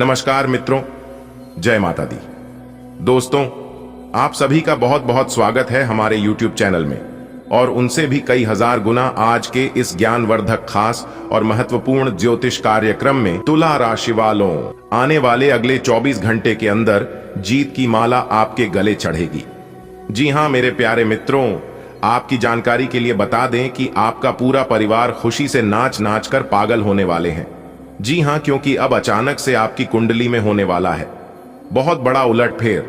नमस्कार मित्रों, जय माता दी। दोस्तों, आप सभी का बहुत बहुत स्वागत है हमारे YouTube चैनल में और उनसे भी कई हजार गुना आज के इस ज्ञानवर्धक खास और महत्वपूर्ण ज्योतिष कार्यक्रम में तुला राशि वालों आने वाले अगले 24 घंटे के अंदर जीत की माला आपके गले चढ़ेगी। जी हां मेरे प्यारे मित्रों, आपकी जानकारी के लिए बता दें कि आपका पूरा परिवार खुशी से नाच नाच कर पागल होने वाले हैं। जी हां, क्योंकि अब अचानक से आपकी कुंडली में होने वाला है बहुत बड़ा उलटफेर।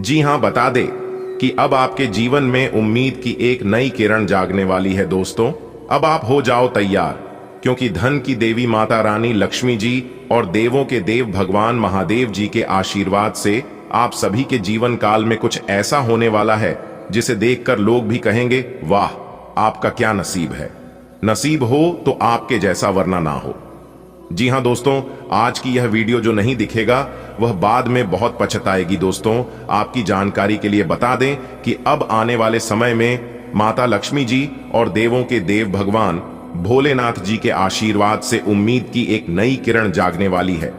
जी हां, बता दे कि अब आपके जीवन में उम्मीद की एक नई किरण जागने वाली है। दोस्तों, अब आप हो जाओ तैयार, क्योंकि धन की देवी माता रानी लक्ष्मी जी और देवों के देव भगवान महादेव जी के आशीर्वाद से आप सभी के जीवन काल में कुछ ऐसा होने वाला है जिसे देखकर लोग भी कहेंगे, वाह आपका क्या नसीब है। नसीब हो तो आपके जैसा, वरना ना हो। जी हां दोस्तों, आज की यह वीडियो जो नहीं दिखेगा वह बाद में बहुत पछताएगी। दोस्तों, आपकी जानकारी के लिए बता दें कि अब आने वाले समय में माता लक्ष्मी जी और देवों के देव भगवान भोलेनाथ जी के आशीर्वाद से उम्मीद की एक नई किरण जागने वाली है,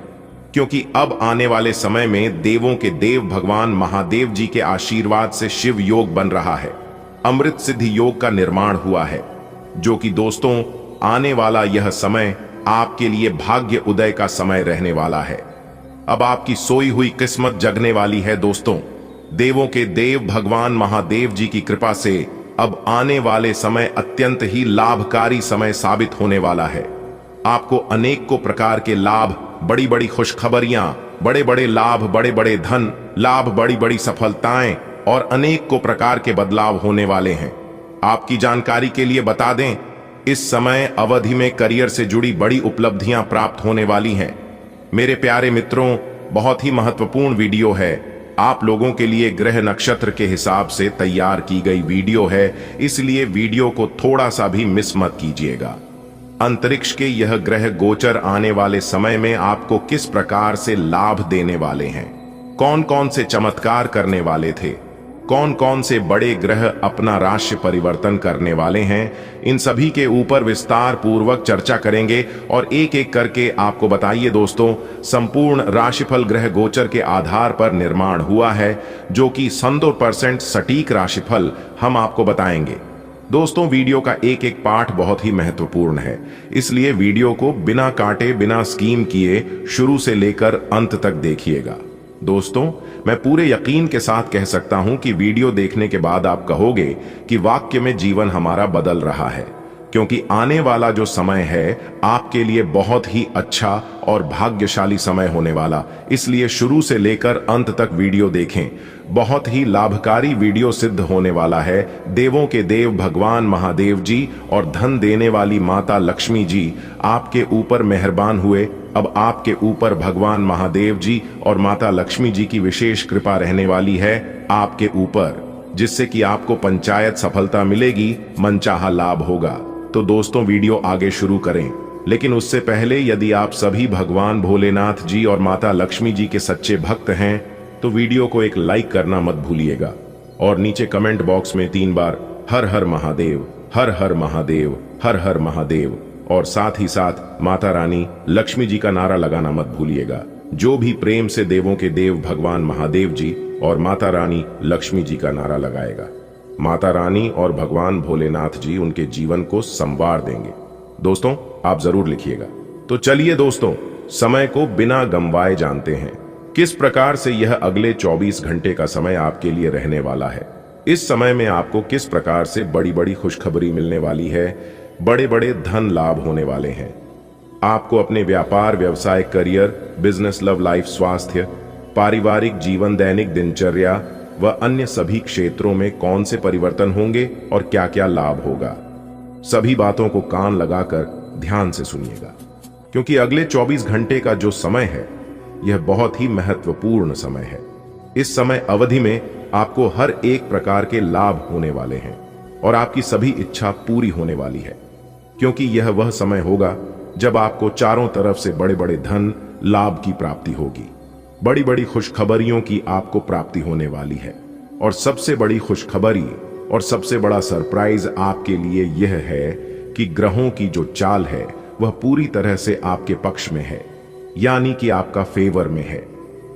क्योंकि अब आने वाले समय में देवों के देव भगवान महादेव जी के आशीर्वाद से शिव योग बन रहा है। अमृत सिद्धि योग का निर्माण हुआ है, जो कि दोस्तों आने वाला यह समय आपके लिए भाग्य उदय का समय रहने वाला है। अब आपकी सोई हुई किस्मत जगने वाली है। दोस्तों, देवों के देव भगवान महादेव जी की कृपा से अब आने वाले समय अत्यंत ही लाभकारी समय साबित होने वाला है। आपको अनेकों प्रकार के लाभ, बड़ी बड़ी खुशखबरियां, बड़े बड़े लाभ, बड़े बड़े धन लाभ, बड़ी बड़ी सफलताएं और अनेकों प्रकार के बदलाव होने वाले हैं। आपकी जानकारी के लिए बता दें, इस समय अवधि में करियर से जुड़ी बड़ी उपलब्धियां प्राप्त होने वाली हैं। मेरे प्यारे मित्रों, बहुत ही महत्वपूर्ण वीडियो है। आप लोगों के लिए ग्रह नक्षत्र के हिसाब से तैयार की गई वीडियो है, इसलिए वीडियो को थोड़ा सा भी मिस मत कीजिएगा। अंतरिक्ष के यह ग्रह गोचर आने वाले समय में आपको किस प्रकार से लाभ देने वाले हैं, कौन कौन से चमत्कार करने वाले थे, कौन कौन से बड़े ग्रह अपना राशि परिवर्तन करने वाले हैं, इन सभी के ऊपर विस्तार पूर्वक चर्चा करेंगे और एक एक करके आपको बताइए। दोस्तों, संपूर्ण राशिफल ग्रह गोचर के आधार पर निर्माण हुआ है, जो कि 100% सटीक राशिफल हम आपको बताएंगे। दोस्तों, वीडियो का एक एक पार्ट बहुत ही महत्वपूर्ण है, इसलिए वीडियो को बिना काटे, बिना स्कीम किए शुरू से लेकर अंत तक देखिएगा। दोस्तों, मैं पूरे यकीन के साथ कह सकता हूं कि वीडियो देखने के बाद आप कहोगे कि वाक्य में जीवन हमारा बदल रहा है, क्योंकि आने वाला जो समय है आपके लिए बहुत ही अच्छा और भाग्यशाली समय होने वाला। इसलिए शुरू से लेकर अंत तक वीडियो देखें, बहुत ही लाभकारी वीडियो सिद्ध होने वाला है। देवों के देव भगवान महादेव जी और धन देने वाली माता लक्ष्मी जी आपके ऊपर मेहरबान हुए। अब आपके ऊपर भगवान महादेव जी और माता लक्ष्मी जी की विशेष कृपा रहने वाली है आपके ऊपर, जिससे कि आपको पंचायत सफलता मिलेगी, मनचाहा लाभ होगा। तो दोस्तों, वीडियो आगे शुरू करें, लेकिन उससे पहले यदि आप सभी भगवान भोलेनाथ जी और माता लक्ष्मी जी के सच्चे भक्त हैं तो वीडियो को एक लाइक करना मत भूलिएगा और नीचे कमेंट बॉक्स में 3 बार हर हर महादेव, हर हर महादेव, हर हर महादेव और साथ ही साथ माता रानी लक्ष्मी जी का नारा लगाना मत भूलिएगा। जो भी प्रेम से देवों के देव भगवान महादेव जी और माता रानी लक्ष्मी जी का नारा लगाएगा, माता रानी और भगवान भोलेनाथ जी उनके जीवन को संवार देंगे। दोस्तों, आप जरूर लिखिएगा। तो चलिए दोस्तों, समय को बिना गंवाए जानते हैं किस प्रकार से यह अगले 24 घंटे का समय आपके लिए रहने वाला है। इस समय में आपको किस प्रकार से बड़ी बड़ी खुशखबरी मिलने वाली है, बड़े बड़े धन लाभ होने वाले हैं। आपको अपने व्यापार, व्यवसाय, करियर, बिजनेस, लव लाइफ, स्वास्थ्य, पारिवारिक जीवन, दैनिक दिनचर्या व अन्य सभी क्षेत्रों में कौन से परिवर्तन होंगे और क्या क्या लाभ होगा, सभी बातों को कान लगाकर ध्यान से सुनिएगा, क्योंकि अगले 24 घंटे का जो समय है यह बहुत ही महत्वपूर्ण समय है। इस समय अवधि में आपको हर एक प्रकार के लाभ होने वाले हैं और आपकी सभी इच्छा पूरी होने वाली है, क्योंकि यह वह समय होगा जब आपको चारों तरफ से बड़े बड़े धन लाभ की प्राप्ति होगी। बड़ी बड़ी खुशखबरियों की आपको प्राप्ति होने वाली है और सबसे बड़ी खुशखबरी और सबसे बड़ा सरप्राइज आपके लिए यह है कि ग्रहों की जो चाल है वह पूरी तरह से आपके पक्ष में है। यानी कि आपका फेवर में है।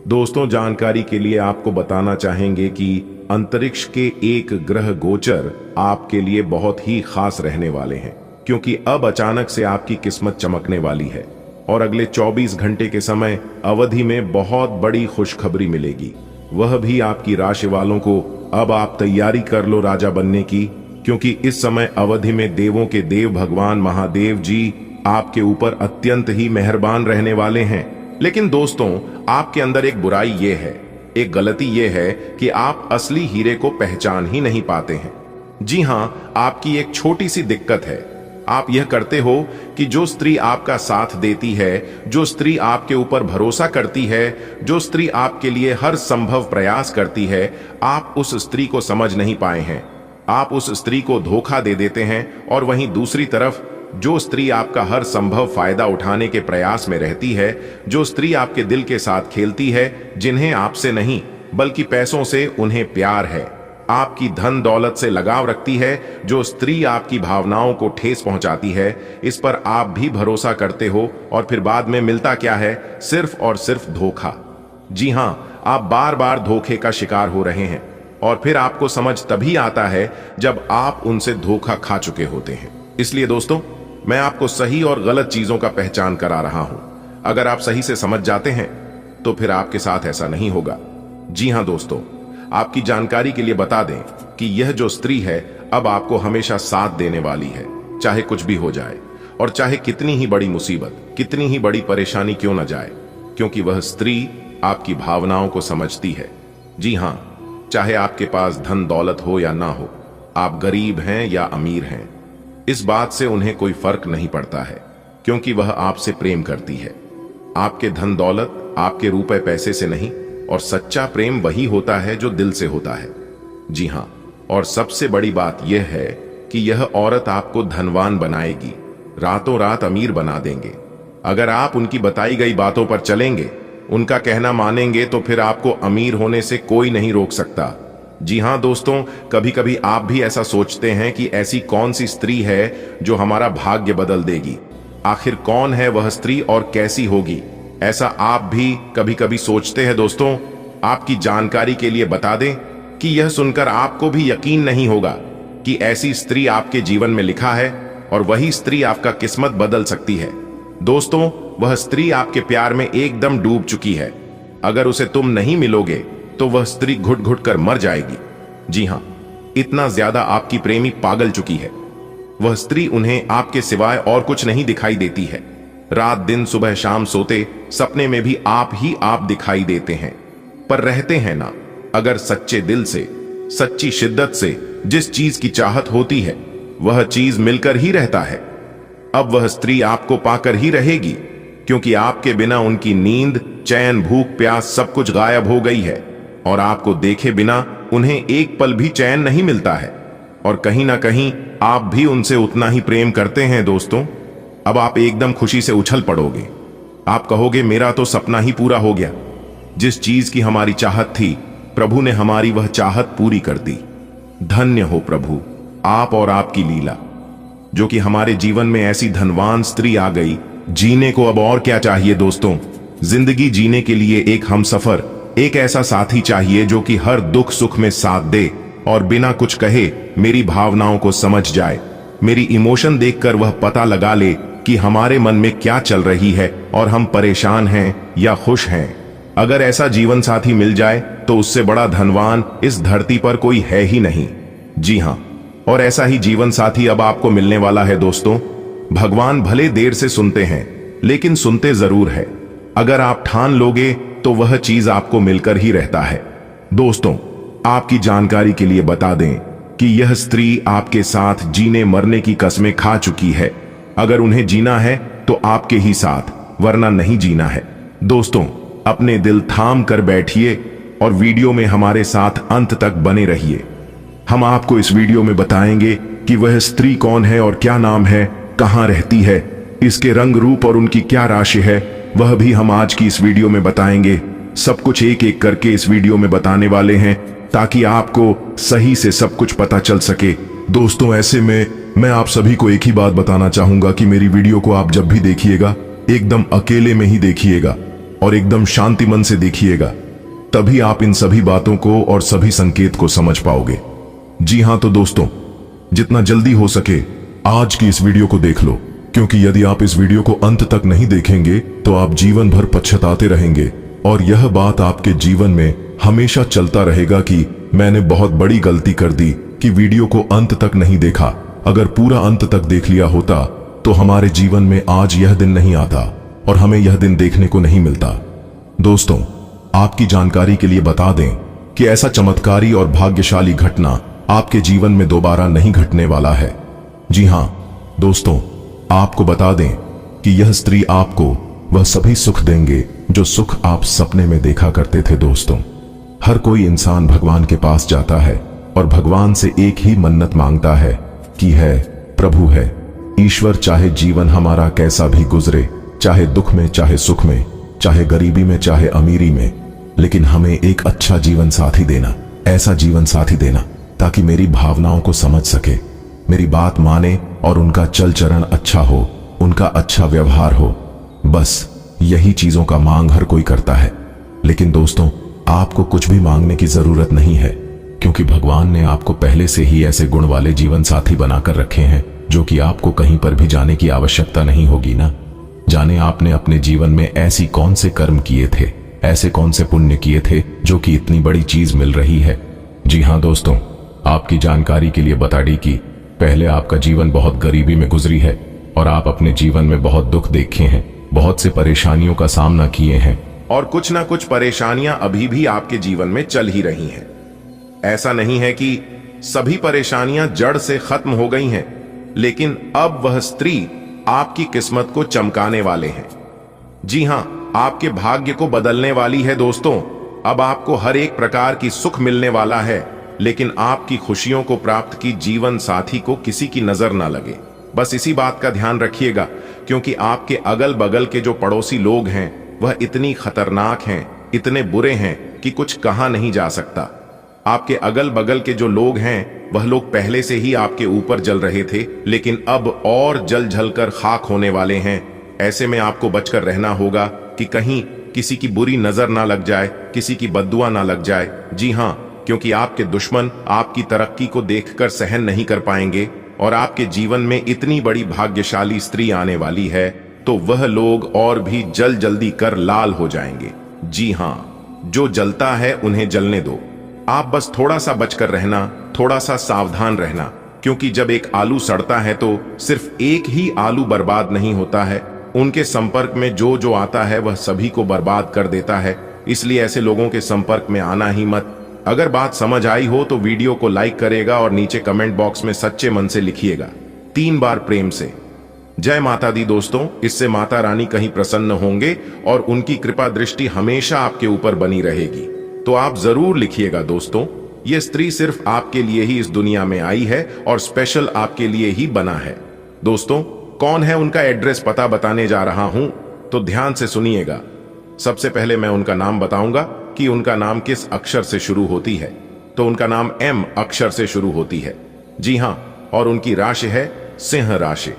दोस्तों, जानकारी के लिए आपको बताना चाहेंगे कि अंतरिक्ष के एक ग्रह गोचर आपके लिए बहुत ही खास रहने वाले हैं, क्योंकि अब अचानक से आपकी किस्मत चमकने वाली है और अगले 24 घंटे के समय अवधि में बहुत बड़ी खुशखबरी मिलेगी, वह भी आपकी राशि वालों को। अब आप तैयारी कर लो राजा बनने की, क्योंकि इस समय अवधि में देवों के देव भगवान महादेव जी आपके ऊपर अत्यंत ही मेहरबान रहने वाले हैं। लेकिन दोस्तों, आपके अंदर एक बुराई ये है, एक गलती ये है कि आप असली हीरे को पहचान ही नहीं पाते हैं। जी हां, आपकी एक छोटी सी दिक्कत है। आप यह करते हो कि जो स्त्री आपका साथ देती है, जो स्त्री आपके ऊपर भरोसा करती है, जो स्त्री आपके लिए हर संभव प्रयास करती है, आप उस स्त्री को समझ नहीं पाए हैं। आप उस स्त्री को धोखा दे देते हैं। और वहीं दूसरी तरफ जो स्त्री आपका हर संभव फायदा उठाने के प्रयास में रहती है, जो स्त्री आपके दिल के साथ खेलती है, जिन्हें आपसे नहीं बल्कि पैसों से उन्हें प्यार है, आपकी धन दौलत से लगाव रखती है, जो स्त्री आपकी भावनाओं को ठेस पहुंचाती है, इस पर आप भी भरोसा करते हो और फिर बाद में मिलता क्या है? सिर्फ और सिर्फ धोखा। जी हां, आप बार बार धोखे का शिकार हो रहे हैं और फिर आपको समझ तभी आता है जब आप उनसे धोखा खा चुके होते हैं। इसलिए दोस्तों, मैं आपको सही और गलत चीजों का पहचान करा रहा हूं। अगर आप सही से समझ जाते हैं तो फिर आपके साथ ऐसा नहीं होगा। जी हां दोस्तों, आपकी जानकारी के लिए बता दें कि यह जो स्त्री है अब आपको हमेशा साथ देने वाली है, चाहे कुछ भी हो जाए और चाहे कितनी ही बड़ी मुसीबत, कितनी ही बड़ी परेशानी क्यों न जाए, क्योंकि वह स्त्री आपकी भावनाओं को समझती है। जी हां, चाहे आपके पास धन दौलत हो या ना हो, आप गरीब हैं या अमीर हैं, इस बात से उन्हें कोई फर्क नहीं पड़ता है, क्योंकि वह आपसे प्रेम करती है। आपके धन दौलत, आपके रुपए पैसे से नहीं, और सच्चा प्रेम वही होता है जो दिल से होता है। जी हां, और सबसे बड़ी बात यह है कि यह औरत आपको धनवान बनाएगी, रातों रात अमीर बना देंगे। अगर आप उनकी बताई गई बातों पर चलेंगे, उनका कहना मानेंगे, तो फिर आपको अमीर होने से कोई नहीं रोक सकता। जी हां दोस्तों, कभी कभी आप भी ऐसा सोचते हैं कि ऐसी कौन सी स्त्री है जो हमारा भाग्य बदल देगी। आखिर कौन है वह स्त्री और कैसी होगी, ऐसा आप भी कभी कभी सोचते हैं। दोस्तों, आपकी जानकारी के लिए बता दें कि यह सुनकर आपको भी यकीन नहीं होगा कि ऐसी स्त्री आपके जीवन में लिखा है और वही स्त्री आपका किस्मत बदल सकती है। दोस्तों, वह स्त्री आपके प्यार में एकदम डूब चुकी है। अगर उसे तुम नहीं मिलोगे तो वह स्त्री घुट घुट कर मर जाएगी। जी हां, इतना ज्यादा आपकी प्रेमी पागल चुकी है। वह स्त्री उन्हें आपके सिवाय और कुछ नहीं दिखाई देती है। रात दिन सुबह शाम सोते सपने में भी आप ही आप दिखाई देते हैं, पर रहते हैं ना। अगर सच्चे दिल से, सच्ची शिद्दत से जिस चीज की चाहत होती है, वह चीज मिलकर ही रहता है। अब वह स्त्री आपको पाकर ही रहेगी, क्योंकि आपके बिना उनकी नींद, चैन, भूख, प्यास सब कुछ गायब हो गई है और आपको देखे बिना उन्हें एक पल भी चैन नहीं मिलता है। और कहीं ना कहीं आप भी उनसे उतना ही प्रेम करते हैं। दोस्तों, अब आप एकदम खुशी से उछल पड़ोगे। आप कहोगे, मेरा तो सपना ही पूरा हो गया। जिस चीज की हमारी चाहत थी, प्रभु ने हमारी वह चाहत पूरी कर दी। धन्य हो प्रभु आप और आपकी लीला, जो कि हमारे जीवन में ऐसी धनवान स्त्री आ गई। जीने को अब और क्या चाहिए दोस्तों? जिंदगी जीने के लिए एक हमसफर, एक ऐसा साथी चाहिए जो कि हर दुख सुख में साथ दे और बिना कुछ कहे मेरी भावनाओं को समझ जाए। मेरी इमोशन देखकर वह पता लगा ले कि हमारे मन में क्या चल रही है और हम परेशान हैं या खुश हैं। अगर ऐसा जीवन साथी मिल जाए तो उससे बड़ा धनवान इस धरती पर कोई है ही नहीं। जी हां, और ऐसा ही जीवन साथी अब आपको मिलने वाला है। दोस्तों, भगवान भले देर से सुनते हैं, लेकिन सुनते जरूर है। अगर आप ठान लोगे तो वह चीज आपको मिलकर ही रहता है। दोस्तों, आपकी जानकारी के लिए बता दें कि यह स्त्री आपके साथ जीने मरने की कस्में खा चुकी है। अगर उन्हें जीना है तो आपके ही साथ, वरना नहीं जीना है। दोस्तों, अपने दिल थाम कर बैठिए और वीडियो में हमारे साथ अंत तक बने रहिए। हम आपको इस वीडियो में बताएंगे कि वह स्त्री कौन है और क्या नाम है, कहां रहती है, इसके रंग रूप और उनकी क्या राशि है, वह भी हम आज की इस वीडियो में बताएंगे। सब कुछ एक एक करके इस वीडियो में बताने वाले हैं, ताकि आपको सही से सब कुछ पता चल सके। दोस्तों, ऐसे में मैं आप सभी को एक ही बात बताना चाहूंगा कि मेरी वीडियो को आप जब भी देखिएगा एकदम अकेले में ही देखिएगा और एकदम शांति मन से देखिएगा, तभी आप इन सभी बातों को और सभी संकेत को समझ पाओगे। जी हां, तो दोस्तों, जितना जल्दी हो सके आज की इस वीडियो को देख लो, क्योंकि यदि आप इस वीडियो को अंत तक नहीं देखेंगे तो आप जीवन भर पछताते रहेंगे और यह बात आपके जीवन में हमेशा चलता रहेगा कि मैंने बहुत बड़ी गलती कर दी कि वीडियो को अंत तक नहीं देखा। अगर पूरा अंत तक देख लिया होता तो हमारे जीवन में आज यह दिन नहीं आता और हमें यह दिन देखने को नहीं मिलता। दोस्तों, आपकी जानकारी के लिए बता दें कि ऐसा चमत्कारी और भाग्यशाली घटना आपके जीवन में दोबारा नहीं घटने वाला है। जी हां दोस्तों, आपको बता दें कि यह स्त्री आपको वह सभी सुख देंगे जो सुख आप सपने में देखा करते थे। दोस्तों, हर कोई इंसान भगवान के पास जाता है और भगवान से एक ही मन्नत मांगता है कि है प्रभु है ईश्वर, चाहे जीवन हमारा कैसा भी गुजरे, चाहे दुख में, चाहे सुख में, चाहे गरीबी में, चाहे अमीरी में, लेकिन हमें एक अच्छा जीवन साथी देना, ऐसा जीवन साथी देना ताकि मेरी भावनाओं को समझ सके, मेरी बात माने और उनका चल चरण अच्छा हो, उनका अच्छा व्यवहार हो। बस यही चीजों का मांग हर कोई करता है। लेकिन दोस्तों, आपको कुछ भी मांगने की जरूरत नहीं है, क्योंकि भगवान ने आपको पहले से ही ऐसे गुण वाले जीवन साथी बनाकर रखे हैं जो कि आपको कहीं पर भी जाने की आवश्यकता नहीं होगी ना। जाने आपने अपने जीवन में ऐसी कौन से कर्म किए थे, ऐसे कौन से पुण्य किए थे जो कि इतनी बड़ी चीज मिल रही है। जी हां दोस्तों, आपकी जानकारी के लिए बता दी कि पहले आपका जीवन बहुत गरीबी में गुजरी है और आप अपने जीवन में बहुत दुख देखे हैं, बहुत से परेशानियों का सामना किए हैं और कुछ ना कुछ परेशानियां अभी भी आपके जीवन में चल ही रही हैं। ऐसा नहीं है कि सभी परेशानियां जड़ से खत्म हो गई हैं, लेकिन अब वह स्त्री आपकी किस्मत को चमकाने वाले हैं। जी हां, आपके भाग्य को बदलने वाली है। दोस्तों, अब आपको हर एक प्रकार की सुख मिलने वाला है, लेकिन आपकी खुशियों को प्राप्त की जीवन साथी को किसी की नजर ना लगे। बस इसी बात का ध्यान रखिएगा, क्योंकि आपके अगल बगल के जो पड़ोसी लोग हैं वह इतनी खतरनाक हैं, इतने बुरे हैं कि कुछ कहा नहीं जा सकता। आपके अगल बगल के जो लोग हैं वह लोग पहले से ही आपके ऊपर जल रहे थे, लेकिन अब और जल जल कर खाक होने वाले हैं। ऐसे में आपको बचकर रहना होगा कि कहीं किसी की बुरी नजर ना लग जाए, किसी की बद्दुआ ना लग जाए। जी हां, क्योंकि आपके दुश्मन आपकी तरक्की को देखकर सहन नहीं कर पाएंगे और आपके जीवन में इतनी बड़ी भाग्यशाली स्त्री आने वाली है तो वह लोग और भी जल्दी कर लाल हो जाएंगे। जी हां, जो जलता है उन्हें जलने दो। आप बस थोड़ा सा बचकर रहना, थोड़ा सा सावधान रहना, क्योंकि जब एक आलू सड़ता है तो सिर्फ एक ही आलू बर्बाद नहीं होता है, उनके संपर्क में जो जो आता है वह सभी को बर्बाद कर देता है। इसलिए ऐसे लोगों के संपर्क में आना ही मत। अगर बात समझ आई हो तो वीडियो को लाइक करेगा और नीचे कमेंट बॉक्स में सच्चे मन से लिखिएगा 3 बार प्रेम से जय माता दी। दोस्तों, इससे माता रानी कहीं प्रसन्न होंगे और उनकी कृपा दृष्टि हमेशा आपके ऊपर बनी रहेगी। तो आप जरूर लिखिएगा दोस्तों, यह स्त्री सिर्फ आपके लिए ही इस दुनिया में आई है और स्पेशल आपके लिए ही बना है। दोस्तों, कौन है उनका एड्रेस पता बताने जा रहा हूं, तो ध्यान से सुनिएगा। सबसे पहले मैं उनका नाम बताऊंगा कि उनका नाम किस अक्षर से शुरू होती है। तो उनका नाम M अक्षर से शुरू होती है। जी हां, और उनकी राशि है सिंह राशि।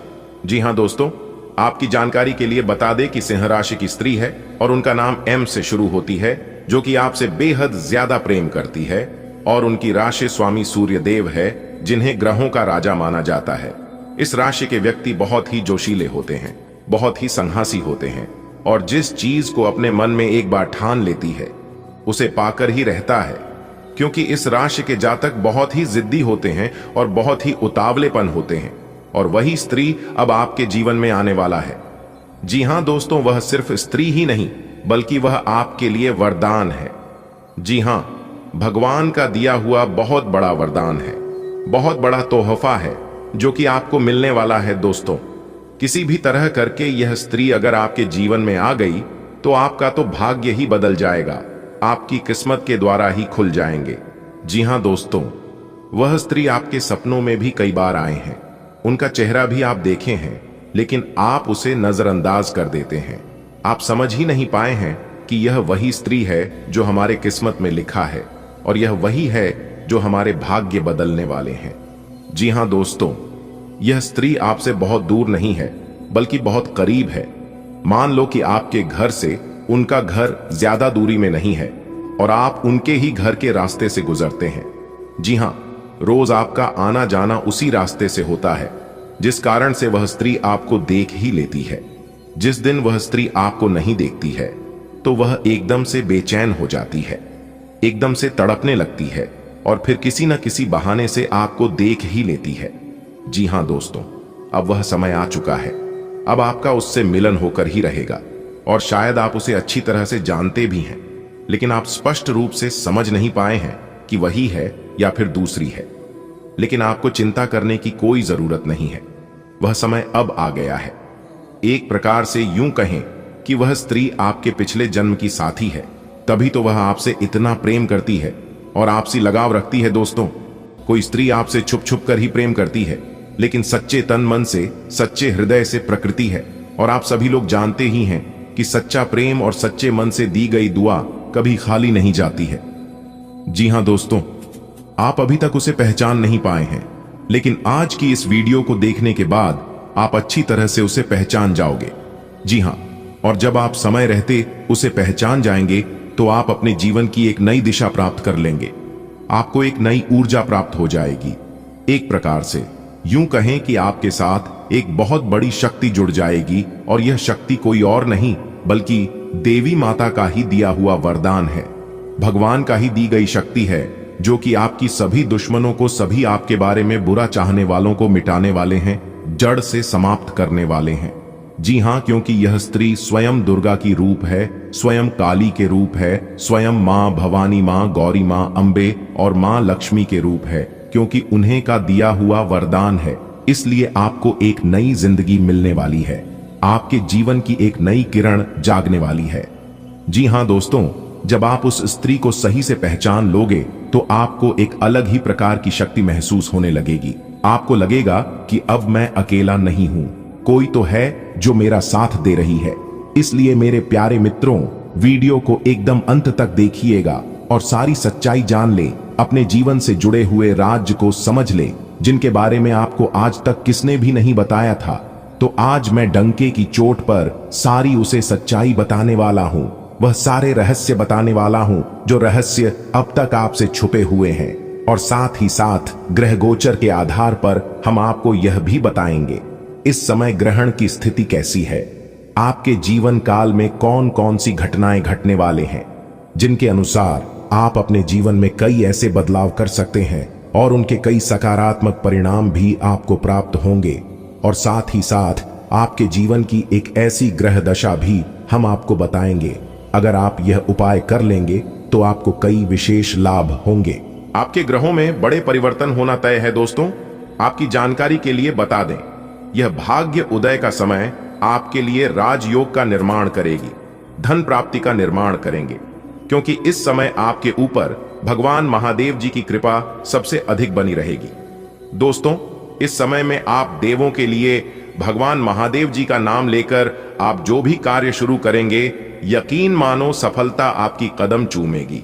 जी हां दोस्तों, आपकी जानकारी के लिए बता दें कि सिंह राशि की स्त्री है और उनका नाम M से शुरू होती है, जो कि आपसे बेहद ज्यादा प्रेम करती है। और उनकी राशि स्वामी सूर्य देव है, जिन्हें ग्रहों का राजा माना जाता है। इस राशि के व्यक्ति बहुत ही जोशीले होते हैं, बहुत ही संहासी होते हैं और जिस चीज को अपने मन में एक बार ठान लेती है उसे पाकर ही रहता है, क्योंकि इस राशि के जातक बहुत ही जिद्दी होते हैं और बहुत ही उतावलेपन होते हैं। और वही स्त्री अब आपके जीवन में आने वाला है। जी हां दोस्तों, वह सिर्फ स्त्री ही नहीं बल्कि वह आपके लिए वरदान है। जी हां, भगवान का दिया हुआ बहुत बड़ा वरदान है, बहुत बड़ा तोहफा है जो कि आपको मिलने वाला है। दोस्तों, किसी भी तरह करके यह स्त्री अगर आपके जीवन में आ गई तो आपका तो भाग्य ही बदल जाएगा, आपकी किस्मत के द्वारा ही खुल जाएंगे। जी हां दोस्तों, वह स्त्री आपके सपनों में भी कई बार आए हैं, उनका चेहरा भी आप देखे हैं, लेकिन आप उसे नजरअंदाज कर देते हैं। आप समझ ही नहीं पाए हैं कि यह वही स्त्री है जो हमारे किस्मत में लिखा है और यह वही है जो हमारे भाग्य बदलने वाले हैं। जी हां दोस्तों, यह स्त्री आपसे बहुत दूर नहीं है बल्कि बहुत करीब है। मान लो कि आपके घर से उनका घर ज्यादा दूरी में नहीं है और आप उनके ही घर के रास्ते से गुजरते हैं। जी हां, रोज आपका आना जाना उसी रास्ते से होता है, जिस कारण से वह स्त्री आपको देख ही लेती है। जिस दिन वह स्त्री आपको नहीं देखती है तो वह एकदम से बेचैन हो जाती है, एकदम से तड़पने लगती है और फिर किसी न किसी बहाने से आपको देख ही लेती है। जी हां दोस्तों, अब वह समय आ चुका है। अब आपका उससे मिलन होकर ही रहेगा और शायद आप उसे अच्छी तरह से जानते भी हैं, लेकिन आप स्पष्ट रूप से समझ नहीं पाए हैं कि वही है या फिर दूसरी है। लेकिन आपको चिंता करने की कोई जरूरत नहीं है, वह समय अब आ गया है। एक प्रकार से यूं कहें कि वह स्त्री आपके पिछले जन्म की साथी है, तभी तो वह आपसे इतना प्रेम करती है और आपसी लगाव रखती है। दोस्तों, कोई स्त्री आपसे छुप छुप कर ही प्रेम करती है, लेकिन सच्चे तन मन से, सच्चे हृदय से प्रकृति है। और आप सभी लोग जानते ही हैं कि सच्चा प्रेम और सच्चे मन से दी गई दुआ कभी खाली नहीं जाती है। जी हां दोस्तों, आप अभी तक उसे पहचान नहीं पाए हैं, लेकिन आज की इस वीडियो को देखने के बाद आप अच्छी तरह से उसे पहचान जाओगे। जी हां, और जब आप समय रहते उसे पहचान जाएंगे तो आप अपने जीवन की एक नई दिशा प्राप्त कर लेंगे। आपको एक नई ऊर्जा प्राप्त हो जाएगी। एक प्रकार से यूं कहें कि आपके साथ एक बहुत बड़ी शक्ति जुड़ जाएगी और यह शक्ति कोई और नहीं बल्कि देवी माता का ही दिया हुआ वरदान है, भगवान का ही दी गई शक्ति है, जो कि आपकी सभी दुश्मनों को, सभी आपके बारे में बुरा चाहने वालों को मिटाने वाले हैं, जड़ से समाप्त करने वाले हैं। जी हां, क्योंकि यह स्त्री स्वयं दुर्गा की रूप है, स्वयं काली के रूप है, स्वयं मां भवानी, मां गौरी, मां अंबे और मां लक्ष्मी के रूप है, क्योंकि उन्हें का दिया हुआ वरदान है। इसलिए आपको एक नई जिंदगी मिलने वाली है, आपके जीवन की एक नई किरण जागने वाली है। जी हां दोस्तों, जब आप उस स्त्री को सही से पहचान लोगे तो आपको एक अलग ही प्रकार की शक्ति महसूस होने लगेगी। आपको लगेगा कि अब मैं अकेला नहीं हूं, कोई तो है जो मेरा साथ दे रही है। इसलिए मेरे प्यारे मित्रों, वीडियो को एकदम अंत तक देखिएगा और सारी सच्चाई जान ले, अपने जीवन से जुड़े हुए राज्य को समझ ले, जिनके बारे में आपको आज तक किसने भी नहीं बताया था। तो आज मैं डंके की चोट पर सारी उसे सच्चाई बताने वाला हूं, वह सारे रहस्य बताने वाला हूं जो रहस्य अब तक आपसे छुपे हुए हैं। और साथ ही साथ ग्रह गोचर के आधार पर हम आपको यह भी बताएंगे इस समय ग्रहण की स्थिति कैसी है, आपके जीवन काल में कौन कौन सी घटनाएं घटने वाले हैं, जिनके अनुसार आप अपने जीवन में कई ऐसे बदलाव कर सकते हैं और उनके कई सकारात्मक परिणाम भी आपको प्राप्त होंगे। और साथ ही साथ आपके जीवन की एक ऐसी ग्रह दशा भी हम आपको बताएंगे। अगर आप यह उपाय कर लेंगे तो आपको कई विशेष लाभ होंगे। आपके ग्रहों में बड़े परिवर्तन होना तय है। दोस्तों, आपकी जानकारी के लिए बता दें, यह भाग्य उदय का समय आपके लिए राजयोग का निर्माण करेगी, धन प्राप्ति का निर्माण करेंगे, क्योंकि इस समय आपके ऊपर भगवान महादेव जी की कृपा सबसे अधिक बनी रहेगी। दोस्तों, इस समय में आप देवों के लिए भगवान महादेव जी का नाम लेकर आप जो भी कार्य शुरू करेंगे, यकीन मानो सफलता आपकी कदम चूमेगी।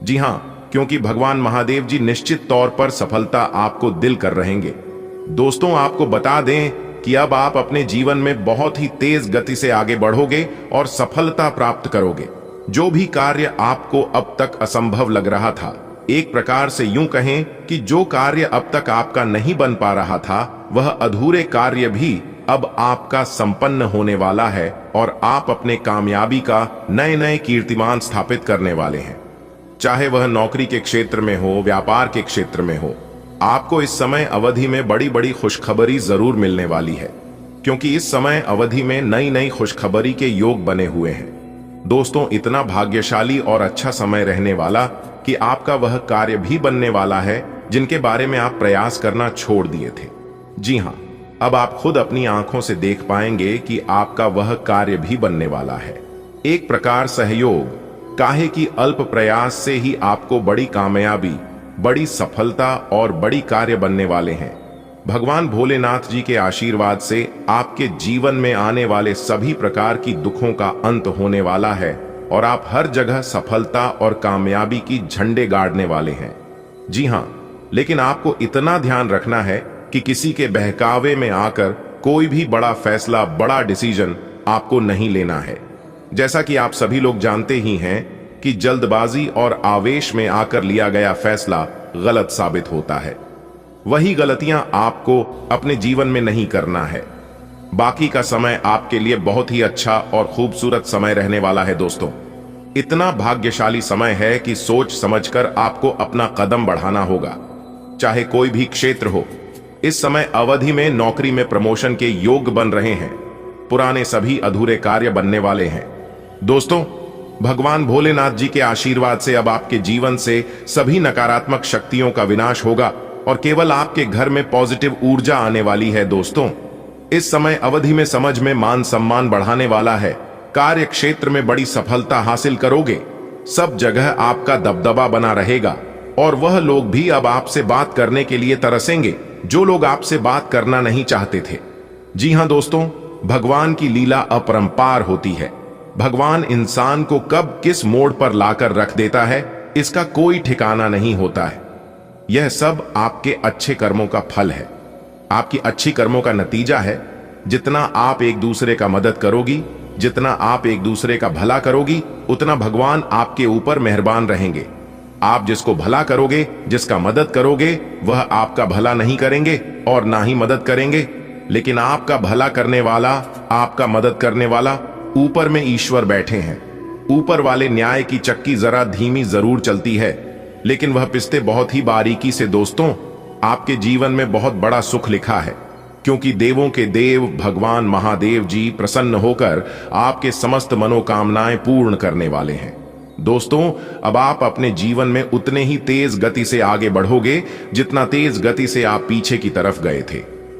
जी हां, क्योंकि भगवान महादेव जी निश्चित तौर पर सफलता आपको दिल कर रहेंगे। दोस्तों, आपको बता दें कि अब आप अपने जीवन में बहुत ही तेज गति से आगे बढ़ोगे और सफलता प्राप्त करोगे। जो भी कार्य आपको अब तक असंभव लग रहा था, एक प्रकार से यूं कहें कि जो कार्य अब तक आपका नहीं बन पा रहा था, वह अधूरे कार्य भी अब आपका संपन्न होने वाला है और आप अपने कामयाबी का नए नए कीर्तिमान स्थापित करने वाले हैं। चाहे वह नौकरी के क्षेत्र में हो, व्यापार के क्षेत्र में हो, आपको इस समय अवधि में बड़ी बड़ी खुशखबरी जरूर मिलने वाली है, क्योंकि इस समय अवधि में नई नई खुशखबरी के योग बने हुए हैं। दोस्तों, इतना भाग्यशाली और अच्छा समय रहने वाला कि आपका वह कार्य भी बनने वाला है जिनके बारे में आप प्रयास करना छोड़ दिए थे। जी हां, अब आप खुद अपनी आंखों से देख पाएंगे कि आपका वह कार्य भी बनने वाला है। एक प्रकार सहयोग, काहे की अल्प प्रयास से ही आपको बड़ी कामयाबी, बड़ी सफलता और बड़ी कार्य बनने वाले हैं। भगवान भोलेनाथ जी के आशीर्वाद से आपके जीवन में आने वाले सभी प्रकार की दुखों का अंत होने वाला है और आप हर जगह सफलता और कामयाबी की झंडे गाड़ने वाले हैं। जी हां, लेकिन आपको इतना ध्यान रखना है कि किसी के बहकावे में आकर कोई भी बड़ा फैसला, बड़ा डिसीजन आपको नहीं लेना है। जैसा कि आप सभी लोग जानते ही हैं कि जल्दबाजी और आवेश में आकर लिया गया फैसला गलत साबित होता है। वही गलतियां आपको अपने जीवन में नहीं करना है। बाकी का समय आपके लिए बहुत ही अच्छा और खूबसूरत समय रहने वाला है दोस्तों। इतना भाग्यशाली समय है कि सोच समझकर आपको अपना कदम बढ़ाना होगा, चाहे कोई भी क्षेत्र हो। इस समय अवधि में नौकरी में प्रमोशन के योग बन रहे हैं। पुराने सभी अधूरे कार्य बनने वाले हैं। दोस्तों, भगवान भोलेनाथ जी के आशीर्वाद से अब आपके जीवन से सभी नकारात्मक शक्तियों का विनाश होगा और केवल आपके घर में पॉजिटिव ऊर्जा आने वाली है। दोस्तों, इस समय अवधि में समझ में मान सम्मान बढ़ाने वाला है। कार्य क्षेत्र में बड़ी सफलता हासिल करोगे। सब जगह आपका दबदबा बना रहेगा और वह लोग भी अब आपसे बात करने के लिए तरसेंगे जो लोग आपसे बात करना नहीं चाहते थे। जी हां दोस्तों, भगवान की लीला अपरंपार होती है। भगवान इंसान को कब किस मोड़ पर लाकर रख देता है, इसका कोई ठिकाना नहीं होता है। यह सब आपके अच्छे कर्मों का फल है, आपकी अच्छी कर्मों का नतीजा है। जितना आप एक दूसरे का मदद करोगी, जितना आप एक दूसरे का भला करोगी, उतना भगवान आपके ऊपर मेहरबान रहेंगे। आप जिसको भला करोगे, जिसका मदद करोगे, वह आपका भला नहीं करेंगे और ना ही मदद करेंगे। लेकिन आपका भला करने वाला, आपका मदद करने वाला, ऊपर में ईश्वर बैठे हैं। ऊपर वाले न्याय की चक्की जरा धीमी जरूर चलती है, लेकिन वह पिसते बहुत ही बारीकी से। दोस्तों, आपके जीवन में बहुत बड़ा सुख लिखा है, क्योंकि देवों के देव भगवान महादेव जी प्रसन्न होकर आपके समस्त मनोकामनाएं पूर्ण करने वाले हैं। दोस्तों, अब आप अपने जीवन में उतने ही तेज गति से आगे बढ़ोगे जितना तेज गति से आप पीछे की तरफ गए थे।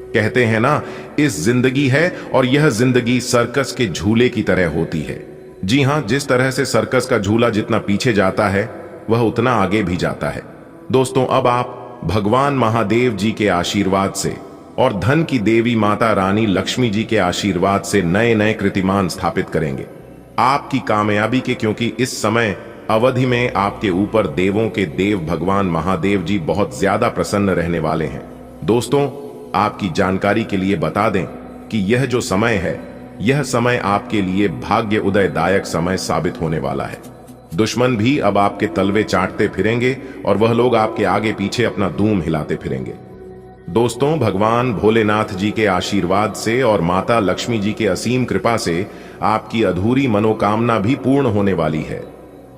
कहते हैं ना, इस जिंदगी है और यह जिंदगी सर्कस के झूले की तरह होती है। जी हां, जिस तरह से सर्कस का झूला जितना पीछे जाता है, वह उतना आगे भी जाता है। दोस्तों, अब आप भगवान महादेव जी के आशीर्वाद से और धन की देवी माता रानी लक्ष्मी जी के आशीर्वाद से नए नए कीर्तिमान स्थापित करेंगे आपकी कामयाबी के, क्योंकि इस समय अवधि में आपके ऊपर देवों के देव भगवान महादेव जी बहुत ज्यादा प्रसन्न रहने वाले हैं। दोस्तों, आपकी जानकारी के लिए बता दें कि यह जो समय है, यह समय आपके लिए भाग्य उदयदायक समय साबित होने वाला है। दुश्मन भी अब आपके तलवे चाटते फिरेंगे और वह लोग आपके आगे पीछे अपना धूम हिलाते फिरेंगे। दोस्तों, भगवान भोलेनाथ जी के आशीर्वाद से और माता लक्ष्मी जी के असीम कृपा से आपकी अधूरी मनोकामना भी पूर्ण होने वाली है।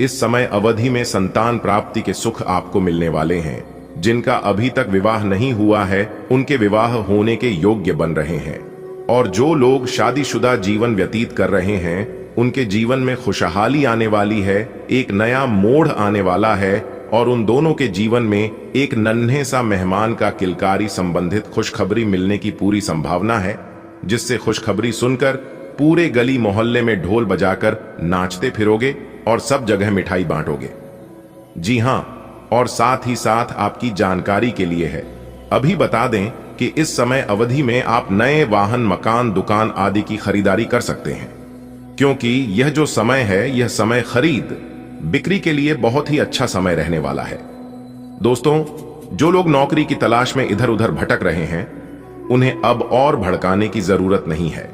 इस समय अवधि में संतान प्राप्ति के सुख आपको मिलने वाले हैं। जिनका अभी तक विवाह नहीं हुआ है, उनके विवाह होने के योग्य बन रहे हैं। और जो लोग शादीशुदा जीवन व्यतीत कर रहे हैं, उनके जीवन में खुशहाली आने वाली है, एक नया मोड़ आने वाला है और उन दोनों के जीवन में एक नन्हे सा मेहमान का किलकारी संबंधित खुशखबरी मिलने की पूरी संभावना है, जिससे खुशखबरी सुनकर पूरे गली मोहल्ले में ढोल बजाकर नाचते फिरोगे और सब जगह मिठाई बांटोगे। जी हां, और साथ ही साथ आपकी जानकारी के लिए है, अभी बता दें कि इस समय अवधि में आप नए वाहन, मकान, दुकान आदि की खरीदारी कर सकते हैं, क्योंकि यह जो समय है, यह समय खरीद बिक्री के लिए बहुत ही अच्छा समय रहने वाला है। दोस्तों, जो लोग नौकरी की तलाश में इधर उधर भटक रहे हैं, उन्हें अब और भड़काने की जरूरत नहीं है,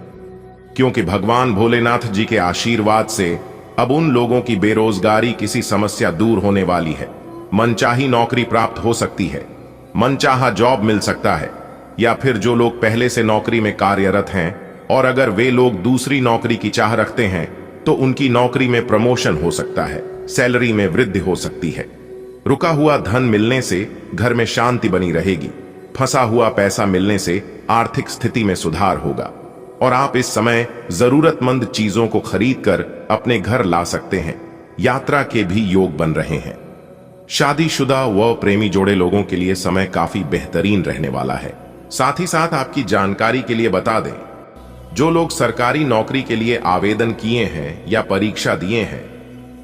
क्योंकि भगवान भोलेनाथ जी के आशीर्वाद से अब उन लोगों की बेरोजगारी किसी समस्या दूर होने वाली है। मनचाही नौकरी प्राप्त हो सकती है, मनचाहा जॉब मिल सकता है, या फिर जो लोग पहले से नौकरी में कार्यरत हैं और अगर वे लोग दूसरी नौकरी की चाह रखते हैं, तो उनकी नौकरी में प्रमोशन हो सकता है, सैलरी में वृद्धि हो सकती है। रुका हुआ धन मिलने से घर में शांति बनी रहेगी। फंसा हुआ पैसा मिलने से आर्थिक स्थिति में सुधार होगा और आप इस समय जरूरतमंद चीजों को खरीदकर अपने घर ला सकते हैं। यात्रा के भी योग बन रहे हैं। शादीशुदा व प्रेमी जोड़े लोगों के लिए समय काफी बेहतरीन रहने वाला है। साथ ही साथ आपकी जानकारी के लिए बता दें, जो लोग सरकारी नौकरी के लिए आवेदन किए हैं या परीक्षा दिए हैं,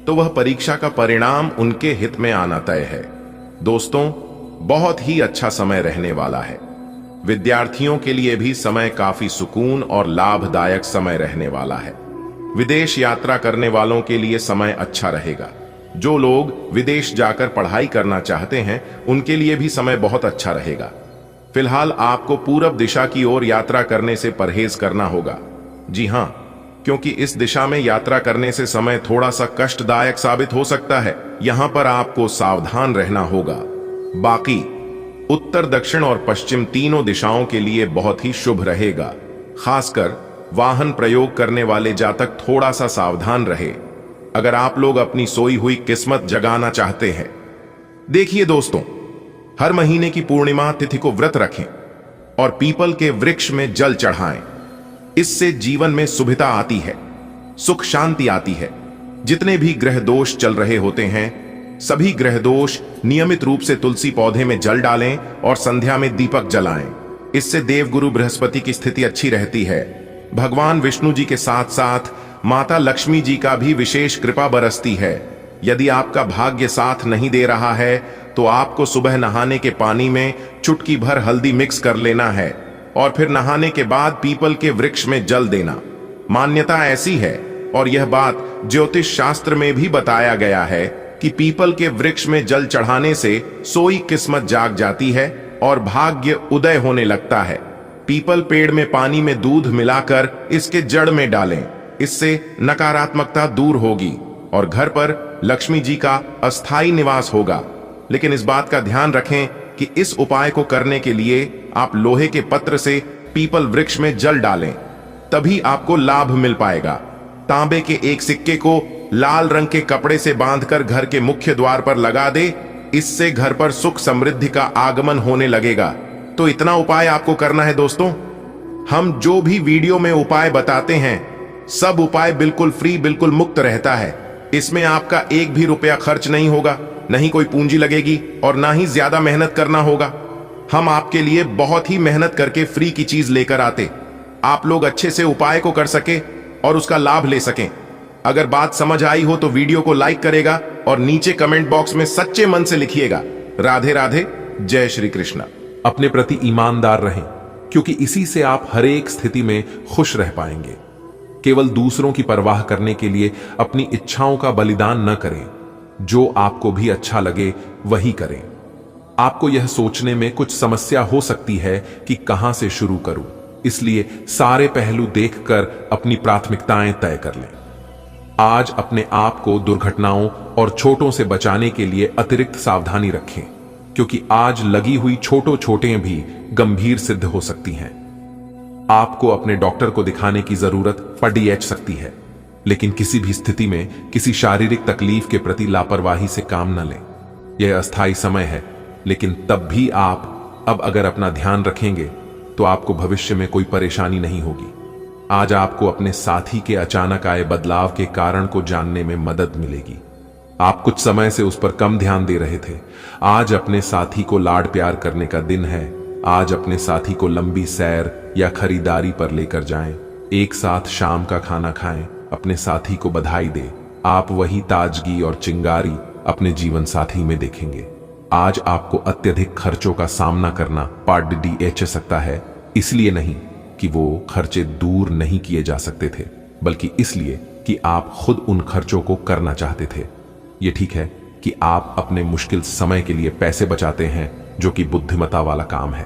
तो वह परीक्षा का परिणाम उनके हित में आना तय है। दोस्तों, बहुत ही अच्छा समय रहने वाला है। विद्यार्थियों के लिए भी समय काफी सुकून और लाभदायक समय रहने वाला है। विदेश यात्रा करने वालों के लिए समय अच्छा रहेगा। जो लोग विदेश जाकर पढ़ाई करना चाहते हैं, उनके लिए भी समय बहुत अच्छा रहेगा। फिलहाल आपको पूरब दिशा की ओर यात्रा करने से परहेज करना होगा। जी हां, क्योंकि इस दिशा में यात्रा करने से समय थोड़ा सा कष्टदायक साबित हो सकता है। यहां पर आपको सावधान रहना होगा। बाकी उत्तर, दक्षिण और पश्चिम तीनों दिशाओं के लिए बहुत ही शुभ रहेगा। खासकर वाहन प्रयोग करने वाले जातक थोड़ा सा सावधान रहे अगर आप लोग अपनी सोई हुई किस्मत जगाना चाहते हैं। देखिए दोस्तों, हर महीने की पूर्णिमा तिथि को व्रत रखें और पीपल के वृक्ष में जल चढ़ाएं। इससे जीवन में सुभिता आती है, सुख शांति आती है। जितने भी ग्रह दोष चल रहे होते हैं, सभी ग्रह दोष नियमित रूप से तुलसी पौधे में जल डालें और संध्या में दीपक जलाएं। इससे देवगुरु बृहस्पति की स्थिति अच्छी रहती है। भगवान विष्णु जी के साथ साथ माता लक्ष्मी जी का भी विशेष कृपा बरसती है। यदि आपका भाग्य साथ नहीं दे रहा है तो आपको सुबह नहाने के पानी में चुटकी भर हल्दी मिक्स कर लेना है और फिर नहाने के बाद पीपल के वृक्ष में जल देना। मान्यता ऐसी है और यह बात ज्योतिष शास्त्र में भी बताया गया है कि पीपल के वृक्ष में जल चढ़ाने से सोई किस्मत जाग जाती है और भाग्य उदय होने लगता है। पीपल पेड़ में पानी में दूध मिलाकर इसके जड़ में डालें। इससे नकारात्मकता दूर होगी और घर पर लक्ष्मी जी का अस्थायी निवास होगा। लेकिन इस बात का ध्यान रखें कि इस उपाय को करने के लिए आप लोहे के पत्र से पीपल वृक्ष में जल डालें, तभी आपको लाभ मिल पाएगा। तांबे के एक सिक्के को लाल रंग के कपड़े से बांधकर घर के मुख्य द्वार पर लगा दे। इससे घर पर सुख समृद्धि का आगमन होने लगेगा। तो इतना उपाय आपको करना है दोस्तों। हम जो भी वीडियो में उपाय बताते हैं, सब उपाय बिल्कुल फ्री, बिल्कुल मुक्त रहता है। इसमें आपका एक भी रुपया खर्च नहीं होगा, नहीं कोई पूंजी लगेगी और ना ही ज्यादा मेहनत करना होगा। हम आपके लिए बहुत ही मेहनत करके फ्री की चीज लेकर आते, आप लोग अच्छे से उपाय को कर सके और उसका लाभ ले सकें। अगर बात समझ आई हो तो वीडियो को लाइक करेगा और नीचे कमेंट बॉक्स में सच्चे मन से लिखिएगा राधे राधे, जय श्री कृष्ण। अपने प्रति ईमानदार रहें, क्योंकि इसी से आप हर एक स्थिति में खुश रह पाएंगे। केवल दूसरों की परवाह करने के लिए अपनी इच्छाओं का बलिदान न करें। जो आपको भी अच्छा लगे वही करें। आपको यह सोचने में कुछ समस्या हो सकती है कि कहां से शुरू करूं, इसलिए सारे पहलू देखकर अपनी प्राथमिकताएं तय कर लें। आज अपने आप को दुर्घटनाओं और चोटों से बचाने के लिए अतिरिक्त सावधानी रखें, क्योंकि आज लगी हुई चोटें भी गंभीर सिद्ध हो सकती हैं। आपको अपने डॉक्टर को दिखाने की जरूरत पड़ सकती है, लेकिन किसी भी स्थिति में किसी शारीरिक तकलीफ के प्रति लापरवाही से काम न लें। यह अस्थायी समय है, लेकिन तब भी आप अब अगर अपना ध्यान रखेंगे तो आपको भविष्य में कोई परेशानी नहीं होगी। आज आपको अपने साथी के अचानक आए बदलाव के कारण को जानने में मदद मिलेगी। आप कुछ समय से उस पर कम ध्यान दे रहे थे। आज अपने साथी को लाड प्यार करने का दिन है। आज अपने साथी को लंबी सैर या खरीदारी पर लेकर जाएं। एक साथ शाम का खाना खाएं। अपने साथी को बधाई दें। आप वही ताजगी और चिंगारी अपने जीवन साथी में देखेंगे। आज आपको अत्यधिक खर्चों का सामना करना पड़ सकता है, इसलिए नहीं कि वो खर्चे दूर नहीं किए जा सकते थे, बल्कि इसलिए कि आप खुद उन खर्चों को करना चाहते थे। ये ठीक है कि आप अपने मुश्किल समय के लिए पैसे बचाते हैं, जो कि बुद्धिमता वाला काम है,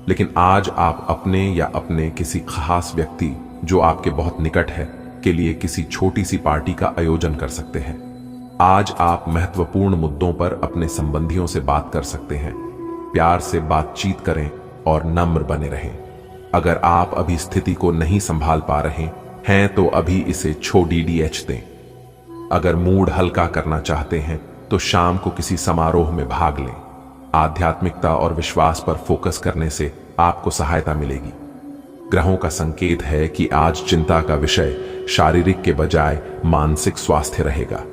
लेकिन आज आप अपने या अपने किसी खास व्यक्ति जो आपके बहुत निकट है के लिए किसी छोटी सी पार्टी का आयोजन कर सकते हैं। आज आप महत्वपूर्ण मुद्दों पर अपने संबंधियों से बात कर सकते हैं। प्यार से बातचीत करें और नम्र बने रहें। अगर आप अभी स्थिति को नहीं संभाल पा रहे हैं तो अभी इसे छोड़ दें। अगर मूड हल्का करना चाहते हैं तो शाम को किसी समारोह में भाग लें। आध्यात्मिकता और विश्वास पर फोकस करने से आपको सहायता मिलेगी। ग्रहों का संकेत है कि आज चिंता का विषय शारीरिक के बजाय मानसिक स्वास्थ्य रहेगा।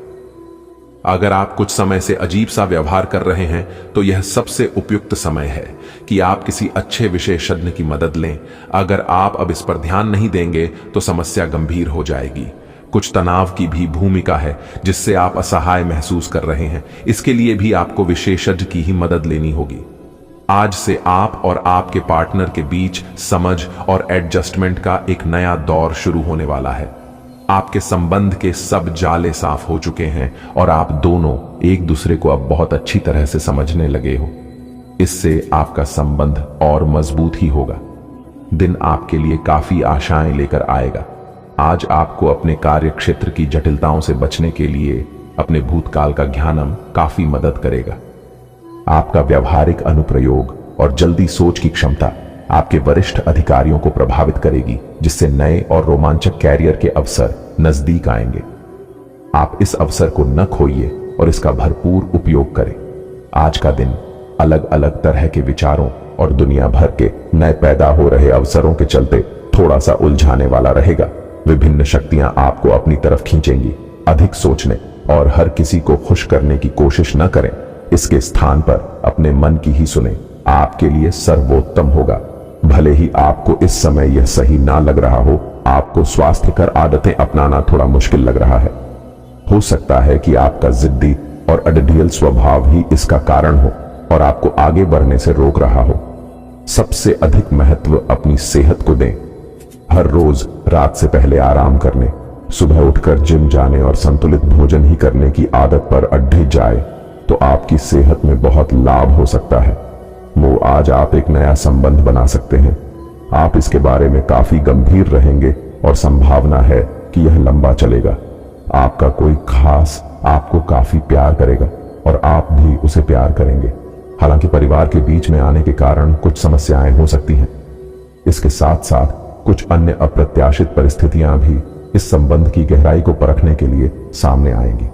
अगर आप कुछ समय से अजीब सा व्यवहार कर रहे हैं तो यह सबसे उपयुक्त समय है कि आप किसी अच्छे विशेषज्ञ की मदद लें। अगर आप अब इस पर ध्यान नहीं देंगे तो समस्या गंभीर हो जाएगी। कुछ तनाव की भी भूमिका है जिससे आप असहाय महसूस कर रहे हैं। इसके लिए भी आपको विशेषज्ञ की ही मदद लेनी होगी। आज से आप और आपके पार्टनर के बीच समझ और एडजस्टमेंट का एक नया दौर शुरू होने वाला है। आपके संबंध के सब जाले साफ हो चुके हैं और आप दोनों एक दूसरे को अब बहुत अच्छी तरह से समझने लगे हो। इससे आपका संबंध और मजबूत ही होगा। दिन आपके लिए काफी आशाएं लेकर आएगा। आज आपको अपने कार्य क्षेत्र की जटिलताओं से बचने के लिए अपने भूतकाल का ज्ञानम काफी मदद करेगा। आपका व्यवहारिक अनुप्रयोग और जल्दी सोच की क्षमता आपके वरिष्ठ अधिकारियों को प्रभावित करेगी, जिससे नए और रोमांचक कैरियर के अवसर नजदीक आएंगे। आप इस अवसर को न खोइए और इसका भरपूर उपयोग करें। आज का दिन अलग अलग तरह के विचारों और दुनिया भर के नए पैदा हो रहे अवसरों के चलते थोड़ा सा उलझाने वाला रहेगा। विभिन्न शक्तियां आपको अपनी तरफ खींचेंगी। अधिक सोचने और हर किसी को खुश करने की कोशिश न करें। इसके स्थान पर अपने मन की ही सुने, आपके लिए सर्वोत्तम होगा। भले ही आपको इस समय यह सही ना लग रहा हो, आपको स्वास्थ्यकर आदतें अपनाना थोड़ा मुश्किल लग रहा है। हो सकता है कि आपका जिद्दी और अडडियल स्वभाव ही इसका कारण हो और आपको आगे बढ़ने से रोक रहा हो। सबसे अधिक महत्व अपनी सेहत को दें। हर रोज रात से पहले आराम करने, सुबह उठकर जिम जाने और संतुलित भोजन ही करने की आदत पर अड्ढे जाए तो आपकी सेहत में बहुत लाभ हो सकता है। वो आज आप एक नया संबंध बना सकते हैं। आप इसके बारे में काफी गंभीर रहेंगे और संभावना है कि यह लंबा चलेगा। आपका कोई खास आपको काफी प्यार करेगा और आप भी उसे प्यार करेंगे। हालांकि परिवार के बीच में आने के कारण कुछ समस्याएं हो सकती हैं। इसके साथ साथ कुछ अन्य अप्रत्याशित परिस्थितियां भी इस संबंध की गहराई को परखने के लिए सामने आएंगी।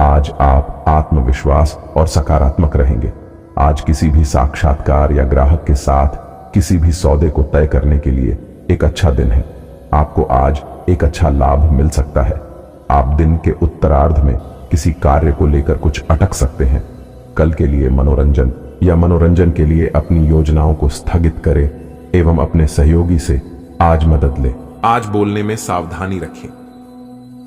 आज आप आत्मविश्वास और सकारात्मक रहेंगे। आज किसी भी साक्षात्कार या ग्राहक के साथ किसी भी सौदे को तय करने के लिए एक अच्छा दिन है। आपको आज एक अच्छा लाभ मिल सकता है। आप दिन के उत्तरार्ध में किसी कार्य को लेकर कुछ अटक सकते हैं। कल के लिए मनोरंजन या मनोरंजन के लिए अपनी योजनाओं को स्थगित करें एवं अपने सहयोगी से आज मदद लें। आज बोलने में सावधानी रखें।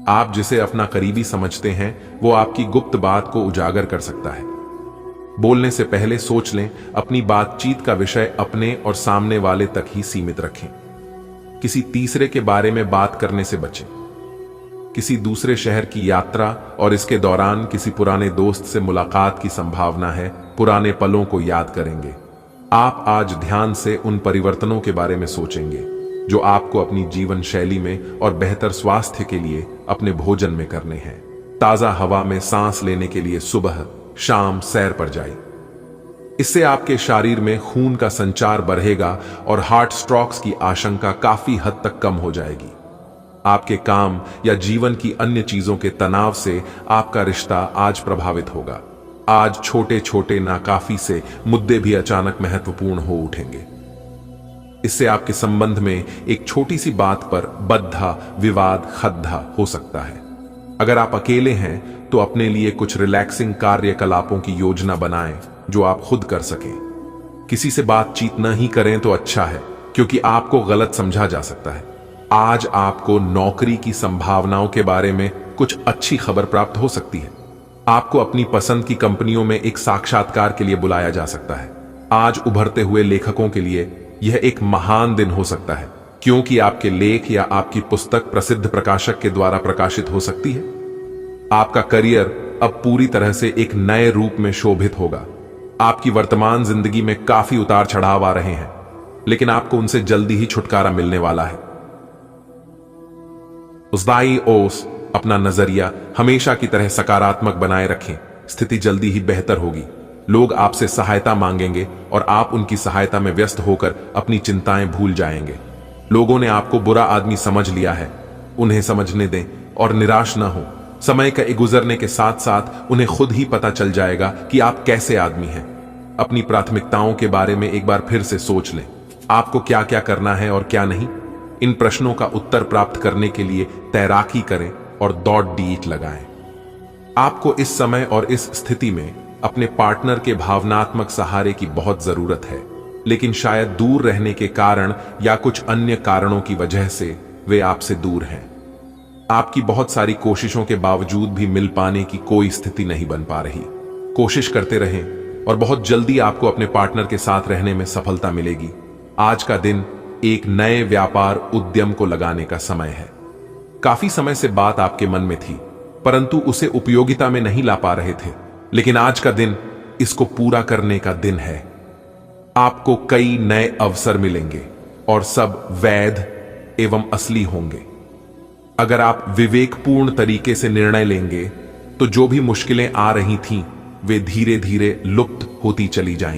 आप जिसे अपना करीबी समझते हैं वो आपकी गुप्त बात को उजागर कर सकता है। बोलने से पहले सोच लें। अपनी बातचीत का विषय अपने और सामने वाले तक ही सीमित रखें। किसी तीसरे के बारे में बात करने से बचें। किसी दूसरे शहर की यात्रा और इसके दौरान किसी पुराने दोस्त से मुलाकात की संभावना है। पुराने पलों को याद करेंगे। आप आज ध्यान से उन परिवर्तनों के बारे में सोचेंगे जो आपको अपनी जीवन शैली में और बेहतर स्वास्थ्य के लिए अपने भोजन में करने हैं। ताजा हवा में सांस लेने के लिए सुबह शाम सैर पर जाइए। इससे आपके शरीर में खून का संचार बढ़ेगा और हार्ट स्ट्रोक्स की आशंका काफी हद तक कम हो जाएगी। आपके काम या जीवन की अन्य चीजों के तनाव से आपका रिश्ता आज प्रभावित होगा। आज छोटे छोटे नाकाफी से मुद्दे भी अचानक महत्वपूर्ण हो उठेंगे। इससे आपके संबंध में एक छोटी सी बात पर बद्धा विवाद खद्दा हो सकता है। अगर आप अकेले हैं तो अपने लिए कुछ रिलैक्सिंग कार्यकलापों की योजना बनाएं जो आप खुद कर सकें। किसी से बातचीत न ही करें तो अच्छा है, क्योंकि आपको गलत समझा जा सकता है। आज आपको नौकरी की संभावनाओं के बारे में कुछ अच्छी खबर प्राप्त हो सकती है। आपको अपनी पसंद की कंपनियों में एक साक्षात्कार के लिए बुलाया जा सकता है। आज उभरते हुए लेखकों के लिए यह एक महान दिन हो सकता है, क्योंकि आपके लेख या आपकी पुस्तक प्रसिद्ध प्रकाशक के द्वारा प्रकाशित हो सकती है। आपका करियर अब पूरी तरह से एक नए रूप में शोभित होगा। आपकी वर्तमान जिंदगी में काफी उतार चढ़ाव आ रहे हैं, लेकिन आपको उनसे जल्दी ही छुटकारा मिलने वाला है। उस्दाई ओस अपना नजरिया हमेशा की तरह सकारात्मक बनाए रखें। स्थिति जल्दी ही बेहतर होगी। लोग आपसे सहायता मांगेंगे और आप उनकी सहायता में व्यस्त होकर अपनी चिंताएं भूल जाएंगे। लोगों ने आपको बुरा आदमी समझ लिया है, उन्हें समझने दें और निराश न हो। समय के गुजरने के साथ साथ उन्हें खुद ही पता चल जाएगा कि आप कैसे आदमी हैं। अपनी प्राथमिकताओं के बारे में एक बार फिर से सोच लें। आपको क्या क्या करना है और क्या नहीं। इन प्रश्नों का उत्तर प्राप्त करने के लिए तैराकी करें और दौड़ डीट लगाएं। आपको इस समय और इस स्थिति में अपने पार्टनर के भावनात्मक सहारे की बहुत जरूरत है, लेकिन शायद दूर रहने के कारण या कुछ अन्य कारणों की वजह से वे आपसे दूर हैं। आपकी बहुत सारी कोशिशों के बावजूद भी मिल पाने की कोई स्थिति नहीं बन पा रही। कोशिश करते रहें और बहुत जल्दी आपको अपने पार्टनर के साथ रहने में सफलता मिलेगी। आज का दिन एक नए व्यापार उद्यम को लगाने का समय है। काफी समय से बात आपके मन में थी, परंतु उसे उपयोगिता में नहीं ला पा रहे थे, लेकिन आज का दिन इसको पूरा करने का दिन है। आपको कई नए अवसर मिलेंगे और सब वैध एवं असली होंगे। अगर आप विवेकपूर्ण तरीके से निर्णय लेंगे तो जो भी मुश्किलें आ रही थीं वे धीरे धीरे लुप्त होती चली जाएंगी।